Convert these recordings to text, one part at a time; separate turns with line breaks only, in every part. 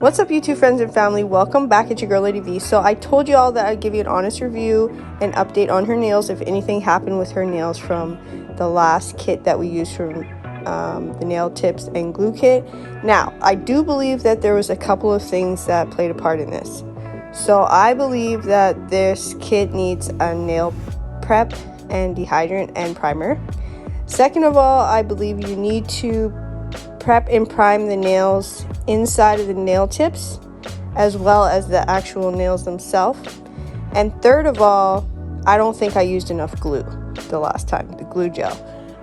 What's up, YouTube friends and family? Welcome back at your girl Lady V. So I told you all that I'd give you an honest review and update on her nails if anything happened with her nails from the last kit that we used from the nail tips and glue kit. Now, I do believe that there was a couple of things that played a part in this. So I believe that this kit needs a nail prep and dehydrant and primer. Second of all, I believe you need to prep and prime the nails inside of the nail tips as well as the actual nails themselves. And third of all, I don't think I used enough glue the last time, the glue gel.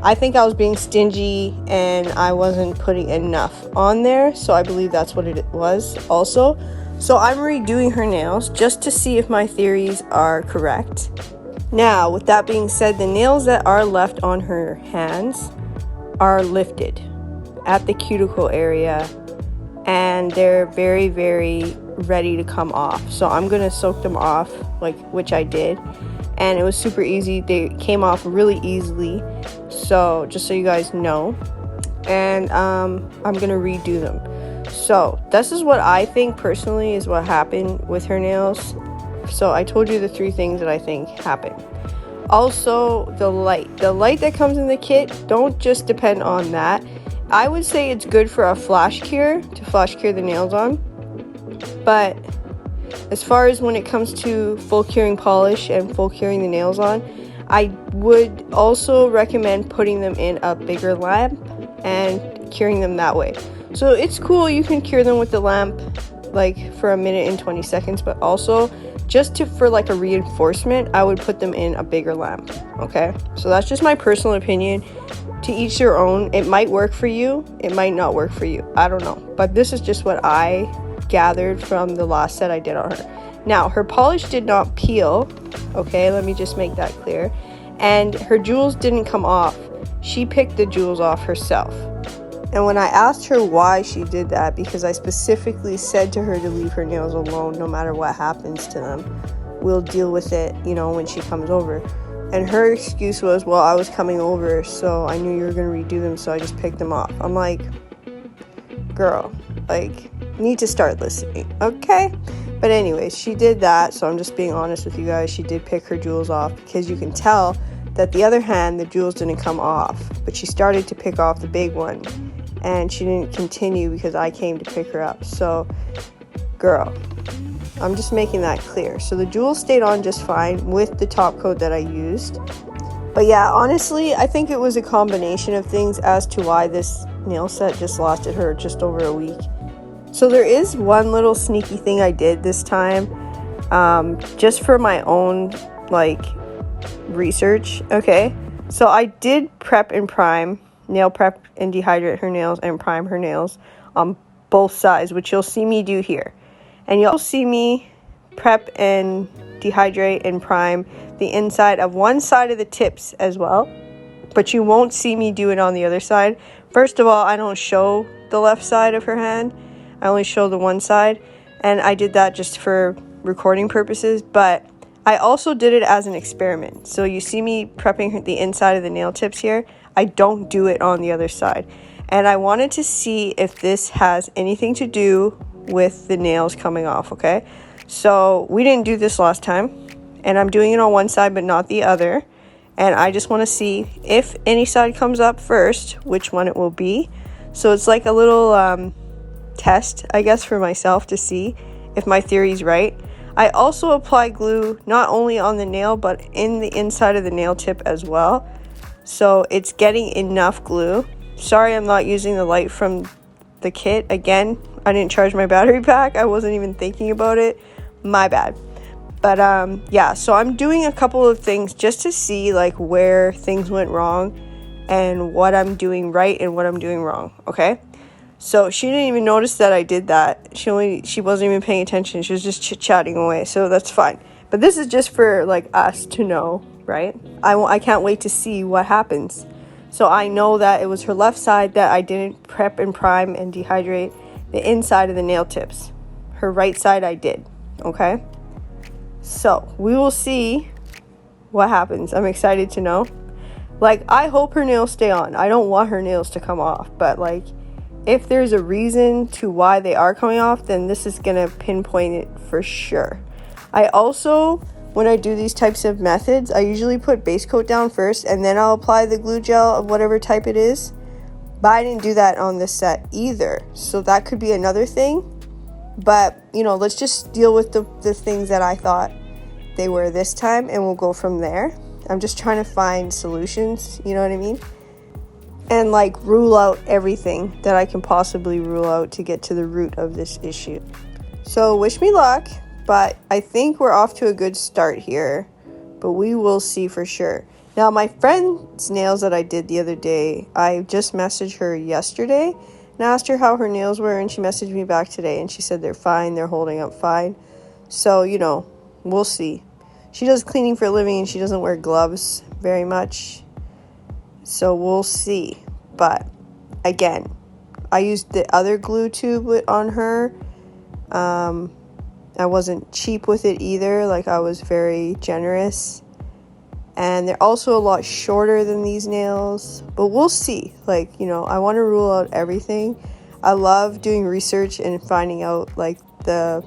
I think I was being stingy and I wasn't putting enough on there, so I believe that's what it was also. So I'm redoing her nails just to see if my theories are correct. Now, with that being said, the nails that are left on her hands are lifted at the cuticle area and they're very, very ready to come off. So I'm gonna soak them off, which I did, and it was super easy. They came off really easily, so just so you guys know. And I'm gonna redo them. So this is what I think personally is what happened with her nails. So I told you the three things that I think happened. Also, the light that comes in the kit, don't just depend on that. I would say it's good for a flash cure, to flash cure the nails on. But as far as when it comes to full curing polish and full curing the nails on, I would also recommend putting them in a bigger lamp and curing them that way. So it's cool, you can cure them with the lamp for a minute and 20 seconds, but also just for a reinforcement, I would put them in a bigger lamp. Okay, so that's just my personal opinion. To each their own. It might work for you, it might not work for you, I don't know, but this is just what I gathered from the last set I did on her. Now, her polish did not peel, okay, let me just make that clear, and her jewels didn't come off. She picked the jewels off herself. And when I asked her why she did that, because I specifically said to her to leave her nails alone no matter what happens to them, we'll deal with it, when she comes over. And her excuse was, well, I was coming over, so I knew you were going to redo them, so I just picked them off. I'm like, girl, need to start listening, okay? But anyways, she did that, so I'm just being honest with you guys. She did pick her jewels off, because you can tell that the other hand, the jewels didn't come off, but she started to pick off the big one, and she didn't continue because I came to pick her up. So, girl, I'm just making that clear. So the jewels stayed on just fine with the top coat that I used. But yeah, honestly, I think it was a combination of things as to why this nail set just lasted her just over a week. So there is one little sneaky thing I did this time, just for my own research. Okay, so I did prep and prime, nail prep and dehydrate her nails and prime her nails on both sides, which you'll see me do here. And you'll see me prep and dehydrate and prime the inside of one side of the tips as well. But you won't see me do it on the other side. First of all, I don't show the left side of her hand. I only show the one side. And I did that just for recording purposes. But I also did it as an experiment. So you see me prepping the inside of the nail tips here. I don't do it on the other side. And I wanted to see if this has anything to do with the nails coming off, okay? So we didn't do this last time, and I'm doing it on one side but not the other, and I just want to see if any side comes up first, which one it will be. So it's like a little test, I guess, for myself to see if my theory's right. I also apply glue not only on the nail but in the inside of the nail tip as well, so it's getting enough glue. Sorry I'm not using the light from the kit. Again, I didn't charge my battery pack. I wasn't even thinking about it. My bad. But yeah, so I'm doing a couple of things just to see where things went wrong and what I'm doing right and what I'm doing wrong, okay? So she didn't even notice that I did that. She wasn't even paying attention. She was just chit-chatting away, so that's fine. But this is just for us to know, right? I can't wait to see what happens. So I know that it was her left side that I didn't prep and prime and dehydrate the inside of the nail tips. Her right side I did, okay? So we will see what happens. I'm excited to know. I hope her nails stay on. I don't want her nails to come off, but if there's a reason to why they are coming off, then this is gonna pinpoint it for sure. I also, when I do these types of methods, I usually put base coat down first and then I'll apply the glue gel of whatever type it is. But I didn't do that on this set either, so that could be another thing. But, you know, let's just deal with the things that I thought they were this time, and we'll go from there. I'm just trying to find solutions, you know what I mean? And like rule out everything that I can possibly rule out to get to the root of this issue. So wish me luck, but I think we're off to a good start here, but we will see for sure. Now, my friend's nails that I did the other day, I just messaged her yesterday and asked her how her nails were, and she messaged me back today and she said they're fine, they're holding up fine. So, you know, we'll see. She does cleaning for a living and she doesn't wear gloves very much. So we'll see. But again, I used the other glue tube on her. I wasn't cheap with it either. Like, I was very generous. And they're also a lot shorter than these nails. But we'll see. Like, you know, I want to rule out everything. I love doing research and finding out, like, the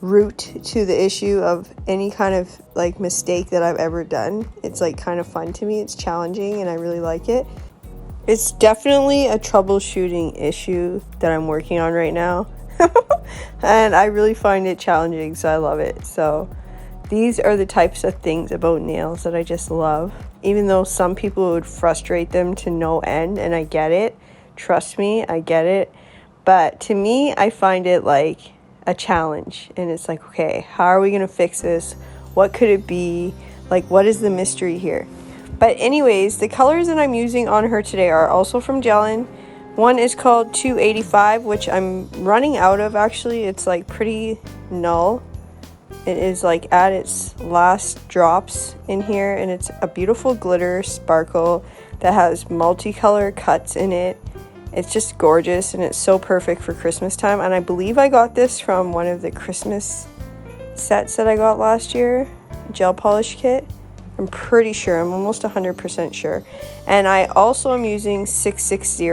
root to the issue of any kind of, like, mistake that I've ever done. It's, like, kind of fun to me. It's challenging and I really like it. It's definitely a troubleshooting issue that I'm working on right now. And I really find it challenging, so I love it. So these are the types of things about nails that I just love. Even though some people would frustrate them to no end, and I get it. Trust me, I get it. But to me, I find it like a challenge. And it's like, okay, how are we going to fix this? What could it be? Like, what is the mystery here? But anyways, the colors that I'm using on her today are also from Gellen. One is called 285, which I'm running out of actually. It's like pretty null. It is like at its last drops in here, and it's a beautiful glitter sparkle that has multicolor cuts in it. It's just gorgeous, and it's so perfect for Christmas time. And I believe I got this from one of the Christmas sets that I got last year, gel polish kit. I'm pretty sure, I'm almost 100% sure. And I also am using 660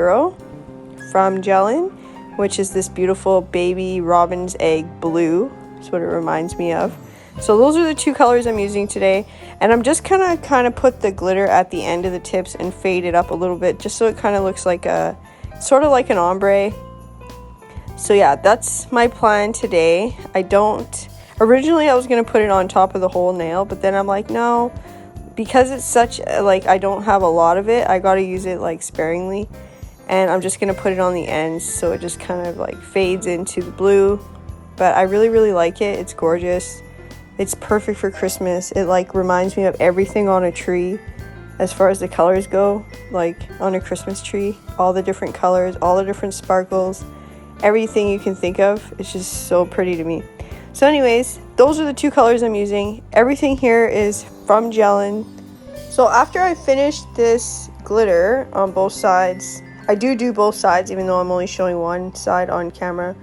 from Gellen, which is this beautiful baby robin's egg blue. That's what it reminds me of. So those are the two colors I'm using today. And I'm just kind of put the glitter at the end of the tips and fade it up a little bit, just so it kind of looks like a, sort of like an ombre. So yeah, that's my plan today. Originally I was going to put it on top of the whole nail, but then I'm like, no, because it's such, like, I don't have a lot of it, I got to use it, like, sparingly. And I'm just going to put it on the ends so it just kind of, like, fades into the blue. But I really, really like it. It's gorgeous. It's perfect for Christmas. It, like, reminds me of everything on a tree as far as the colors go, like, on a Christmas tree. All the different colors, all the different sparkles, everything you can think of. It's just so pretty to me. So anyways, those are the two colors I'm using. Everything here is from Gellen. So after I finished this glitter on both sides, I do both sides even though I'm only showing one side on camera.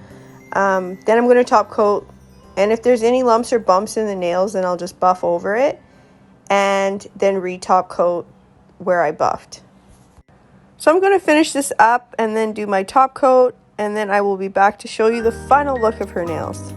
Then I'm going to top coat. And if there's any lumps or bumps in the nails, then I'll just buff over it. And then re-top coat where I buffed. So I'm going to finish this up and then do my top coat. And then I will be back to show you the final look of her nails.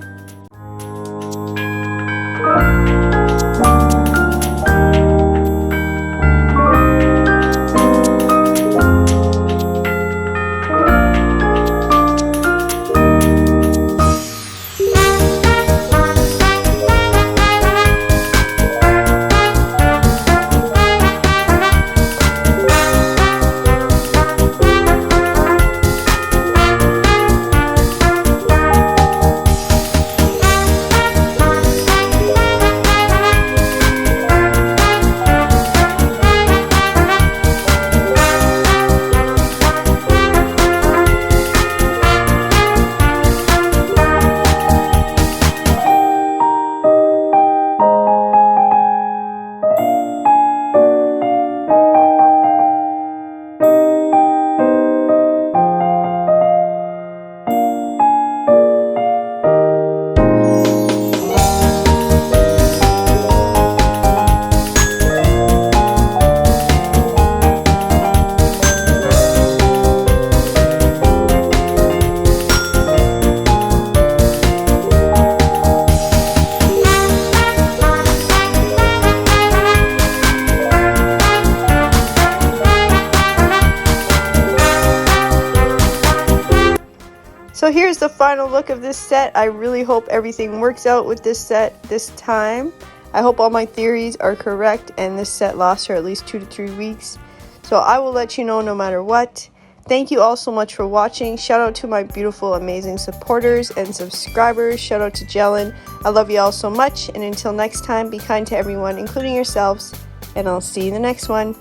So here's the final look of this set. I really hope everything works out with this set this time. I hope all my theories are correct and this set lasts her at least 2 to 3 weeks. So I will let you know no matter what. Thank you all so much for watching. Shout out to my beautiful, amazing supporters and subscribers. Shout out to Gellen. I love you all so much. And until next time, be kind to everyone, including yourselves. And I'll see you in the next one.